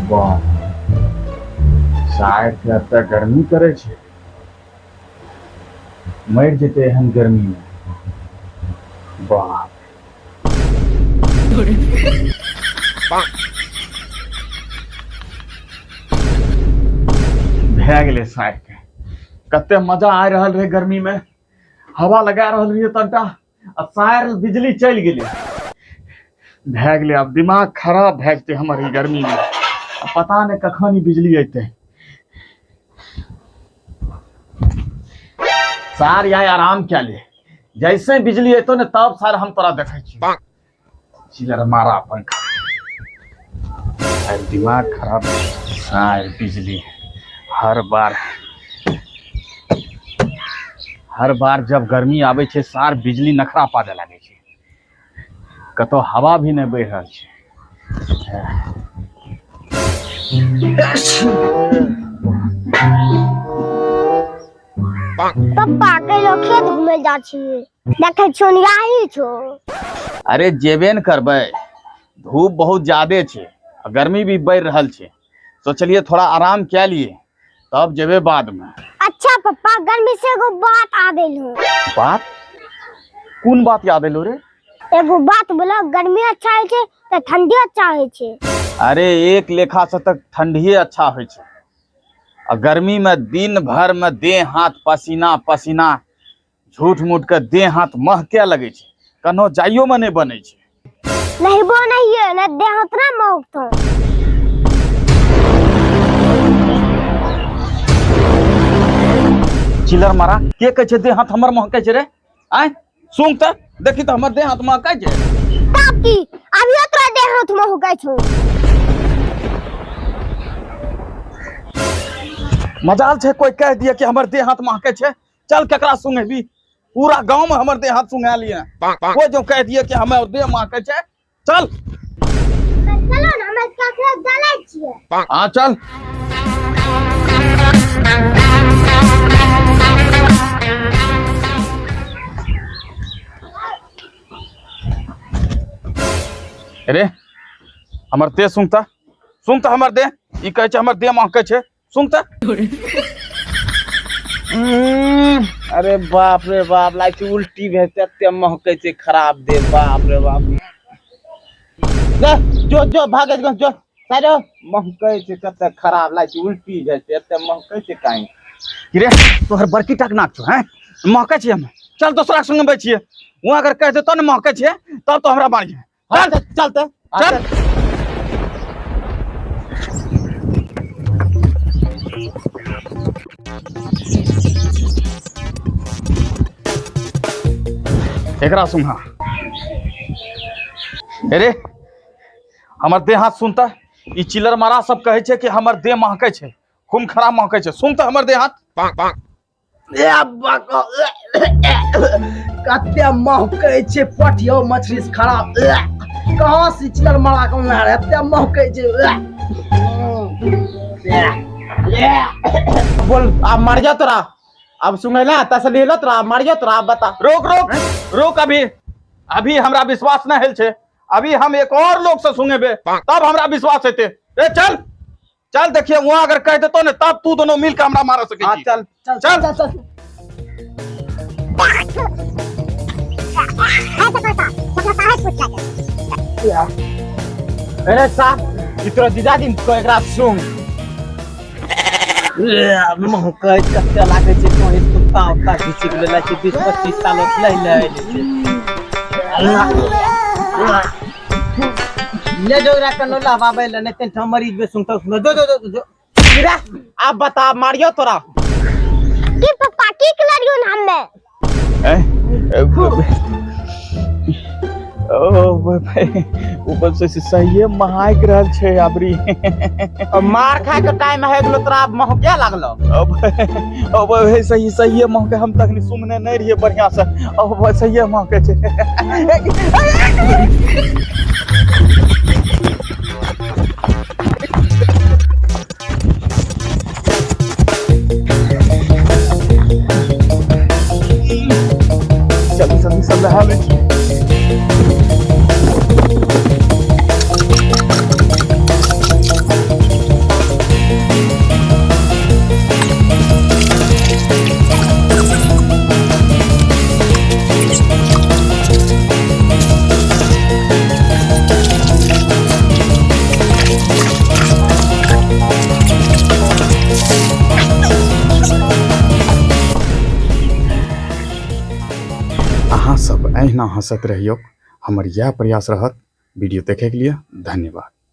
वाह, शायद के अब तक गर्मी करे छे, मर जेते एहन गर्मी में। बाप भै गेलै शायद के। कते मजा आ रहल रहे गर्मी में, हवा लगा रहल रहिए तनटा, आ शायद बिजली चल गेलै। भै गेलै, अब दिमाग खराब भै जेतै हमर ई गर्मी में। अब पता नहीं कखन ई बिजली अयतै। सार या आराम क्या ले, जैसे बिजली अतो ने तब सार हम तोरा देखे छी। चिलर मारा पंखा, दिमाग खराब। सार बिजली हर बार जब गर्मी आवे छे सार बिजली नखरा पादे लागे छे। कतो हवा भी नहीं बह रहल छे। पप्पा कहियो खेत घूमे जा छिए, देखे छो निराही छो। अरे जेबे न करबे, धूप बहुत ज्यादा छे, गर्मी भी बढ़ रहल छे, तो चलिए थोड़ा आराम क्या लिए तब जेबे बाद में। अच्छा पप्पा, गर्मी से एगो बात आ गइल हो। बात? कौन बात याद आइलो रे? एगो बात बोलो, गर्मी अच्छा है छे तो ठंडी अच्छा है छे? अरे एक लेखा से तक ठंडी अच्छा होय छे। और गर्मी में दिन भर में देह हाथ पसीना पसीना, झूठ मूठ के देह हाथ महके लगे छे, कनो जाइयो में नहीं बने छे। नहीं वो नहीं है ना, देह हाथ ना महकतो। चिलर मारा के कहे छे देह हाथ हमर महके छे रे? आय सुन त देखी त हमर देह हाथ महके छे। ताकि अभी तोरा देह हाथ महके छो। मजाल छे कोई कह दिया कि हमर देह हाथ महके छे। चल केकरा सुने भी, पूरा गांव में हमर देह हाथ सुंघा लिए। कोई जो कह दिया कि हमर देह महके छे, चल चलो ना, हम इसका खेत डाले छिए। हां चल। अरे हमर देह सुनता हमर देह, ई कहे छे हमर देह महके छे, सुनता। अरे बाप रे बाप, लाइक उल्टी भेते एते महके छे, खराब दे। बाप रे बाप, जो जो भागे जो सारो महके छे, कते खराब लाइक उल्टी भेते एते महके छे काई। रे तोहर बड़की टाक नाक छो हैं, महके छे हम। चल दोसरा संग बैठिए, वो अगर कह दे तो न महके छे तब तो हमरा बाड़ी है। चल चलते चल एकरा सुनहा। अरे हमर देह हाथ सुनता, ई चिलर मारा सब कहे छे कि हमर देह महके छे, खून खराब महके छे। सुनता हमर देह हाथ ए बाको कते महके छे, पठियो मछली से खराब। कहां से चिलर मारा को मारे एते महके छे। बोल अब मर जा तोरा, अब सुनेला तसली लो तोरा, मर जा तोरा, बता। रोक रोक रोक, अभी हमरा विश्वास न हेल छे। अभी हम एक और लोग से सुनेबे तब हमरा विश्वास हेते। ए चल चल, देखिए वहां अगर कह देतो ने तब तू दोनों मिल के हमरा मार सके। हां चल चल चल चल चल। अरे साहब इतना दिदा दिन को एकरा सुन महके कते लागे छे, कोई कुत्ता उत्ता घिच लेला छे, 20-25 साल ले ले जो रा कनो लावाबे ले, नहीं ते मरीज बे सुनता सुन। जो गिरा अब बता, मारियो तोरा की पप्पा की कलरियो नाम में। ओ भाई ऊपर से सही महाक रहल छे अबरी। मार खाए के टाइम है गेलो तोरा, महके लागलो। अब सही महके, हम तक नहीं सुनने नहीं रहिए बढ़िया से। अब सही महके छे। जल्दी सब नहा ले। अहाँ सब अहिना हंसत रहियो। हमर यह प्रयास रहत। वीडियो देखे के लिए धन्यवाद।